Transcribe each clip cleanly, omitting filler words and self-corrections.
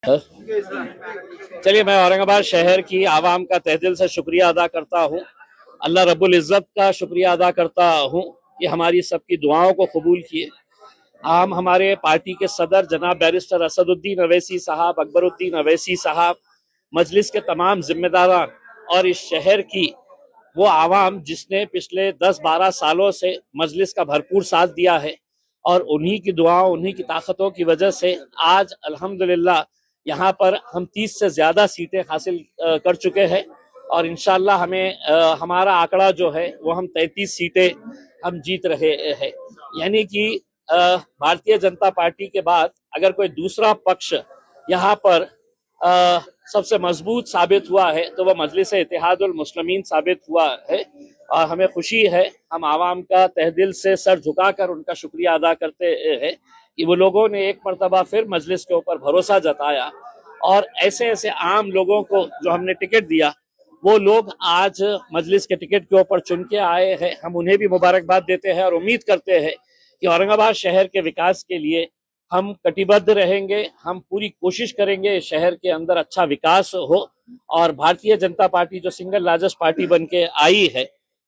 चलिए, मैं औरंगाबाद शहर की आवाम का तहे दिल से शुक्रिया अदा करता हूँ। अल्लाह रब्बुल इज़्ज़त का शुक्रिया अदा करता हूँ कि हमारी सबकी दुआओं को कबूल किए। हम हमारे पार्टी के सदर जनाब बैरिस्टर असदुद्दीन अवैसी साहब, अकबरुद्दीन अवैसी साहब, मजलिस के तमाम जिम्मेदारान और इस शहर की वो आवाम जिसने पिछले 10-12 सालों से मजलिस का भरपूर साथ दिया है और उन्हीं की दुआओं, उन्हीं की ताकतों की वजह से आज अल्हम्दुलिल्लाह यहाँ पर हम 30 से ज़्यादा सीटें हासिल कर चुके हैं और इंशाल्लाह हमारा आंकड़ा जो है वो हम 33 सीटें हम जीत रहे हैं। यानी कि भारतीय जनता पार्टी के बाद अगर कोई दूसरा पक्ष यहाँ पर सबसे मजबूत साबित हुआ है तो वह मजलिस इत्तेहादुल मुस्लिमीन साबित हुआ है और हमें खुशी है। हम आवाम का तहे दिल से सर झुकाकर उनका शुक्रिया अदा करते हैं कि वो लोगों ने एक मरतबा फिर मजलिस के ऊपर भरोसा जताया और ऐसे ऐसे आम लोगों को जो हमने टिकट दिया वो लोग आज मजलिस के टिकट के ऊपर चुन के आए हैं। हम उन्हें भी मुबारकबाद देते हैं और उम्मीद करते हैं कि औरंगाबाद शहर के विकास के लिए हम कटिबद्ध रहेंगे। हम पूरी कोशिश करेंगे शहर के अंदर अच्छा विकास हो और भारतीय जनता पार्टी जो सिंगल लार्जेस्ट पार्टी बन के आई है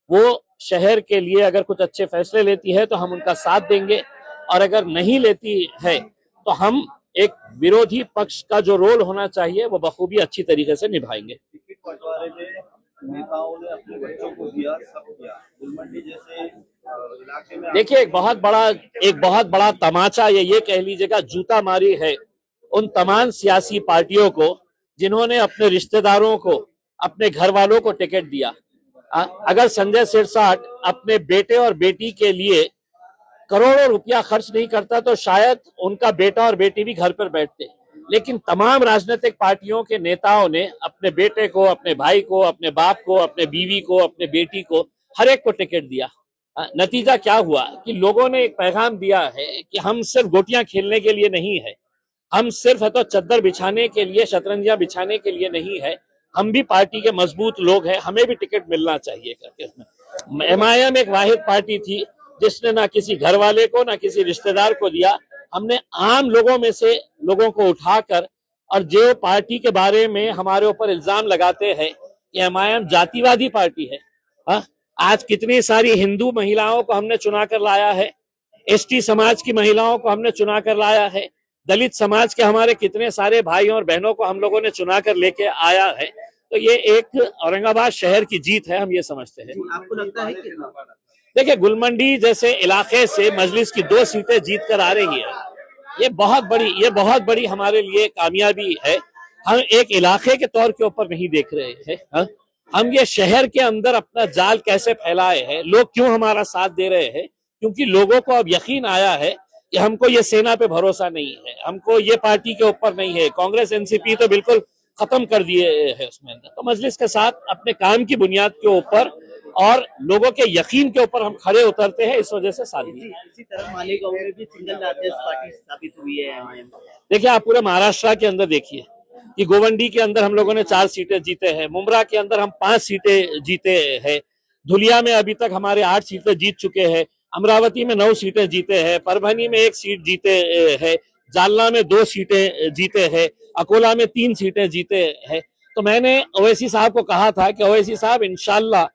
वो शहर के लिए अगर कुछ अच्छे फैसले लेती है तो हम उनका साथ देंगे और अगर नहीं लेती है तो हम एक विरोधी पक्ष का जो रोल होना चाहिए वो बखूबी अच्छी तरीके से निभाएंगे। बंटवारे में नेताओं ने अपने बच्चों को दिया, सब किया। गुलमंडी जैसे इलाके में देखिए, एक बहुत बड़ा तमाचा ये कह लीजिएगा जूता मारी है उन तमाम सियासी पार्टियों को जिन्होंने अपने रिश्तेदारों को, अपने घर वालों को टिकट दिया। अगर संजय सिरसाट अपने बेटे और बेटी के लिए करोड़ों रुपया खर्च नहीं करता तो शायद उनका बेटा और बेटी भी घर पर बैठते। लेकिन तमाम राजनीतिक पार्टियों के नेताओं ने अपने बेटे को, अपने भाई को, अपने बाप को, अपने बीवी को, अपने बेटी को, हर एक को टिकट दिया। नतीजा क्या हुआ कि लोगों ने एक पैगाम दिया है कि हम सिर्फ गोटियां खेलने के लिए नहीं है, हम सिर्फ है तो चद्दर बिछाने के लिए, शतरंजियां बिछाने के लिए नहीं है, हम भी पार्टी के मजबूत लोग हैं, हमें भी टिकट मिलना चाहिए करके। एमआईएम एक वाहिद पार्टी थी जिसने ना किसी घर वाले को ना किसी रिश्तेदार को दिया। हमने आम लोगों में से लोगों को उठाकर, और जो पार्टी के बारे में हमारे ऊपर इल्जाम लगाते हैं कि एमआईएम जातिवादी पार्टी है, आज कितनी सारी हिंदू महिलाओं को हमने चुना कर लाया है, एसटी समाज की महिलाओं को हमने चुना कर लाया है, दलित समाज के हमारे कितने सारे भाई और बहनों को हम लोगों ने चुना कर लेके आया है। तो ये एक औरंगाबाद शहर की जीत है, हम ये समझते हैं। आपको लगता है कि देखिए, गुलमंडी जैसे इलाके से मजलिस की 2 सीटें जीत कर आ रही है, ये बहुत बड़ी हमारे लिए कामयाबी है। हम एक इलाके के तौर के ऊपर नहीं देख रहे हैं, हम ये शहर के अंदर अपना जाल कैसे फैलाए हैं, लोग क्यों हमारा साथ दे रहे हैं, क्योंकि लोगों को अब यकीन आया है कि हमको ये सेना पे भरोसा नहीं है, हमको ये पार्टी के ऊपर नहीं है। कांग्रेस एनसीपी तो बिल्कुल खत्म कर दिए है उसमें। तो मजलिस के साथ अपने काम की बुनियाद के ऊपर और लोगों के यकीन के ऊपर हम खड़े उतरते हैं, इस वजह से साथ दिए। इसी तरह मालेगांव में भी सिंगल लार्जेस्ट पार्टी साबित हुई है एमआईएम। देखिए, आप पूरे महाराष्ट्र के अंदर देखिए कि गोवंडी के अंदर हम लोगों ने 4 सीटें जीते हैं, मुमरा के अंदर हम 5 सीटें जीते हैं, धुलिया में अभी तक हमारे 8 सीटें जीत चुके हैं, अमरावती में 9 सीटें जीते हैं, परभनी में 1 सीट जीते हैं, जालना में 2 सीटें जीते हैं, अकोला में 3 सीटें जीते हैं। तो मैंने ओवैसी साहब को कहा था कि ओवैसी साहब, इंशाल्लाह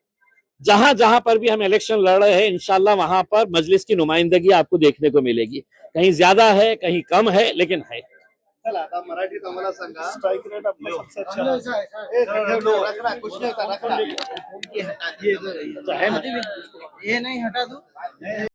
जहां जहां पर भी हम इलेक्शन लड़ रहे हैं, इंशाल्लाह वहां पर मजलिस की नुमाइंदगी आपको देखने को मिलेगी। कहीं ज्यादा है, कहीं कम है, लेकिन है। चला आता मराठीत आम्हाला सांगा, स्ट्राइक रेट आपला सबसे अच्छा है। कुछ नहीं, ये नहीं हटा दो।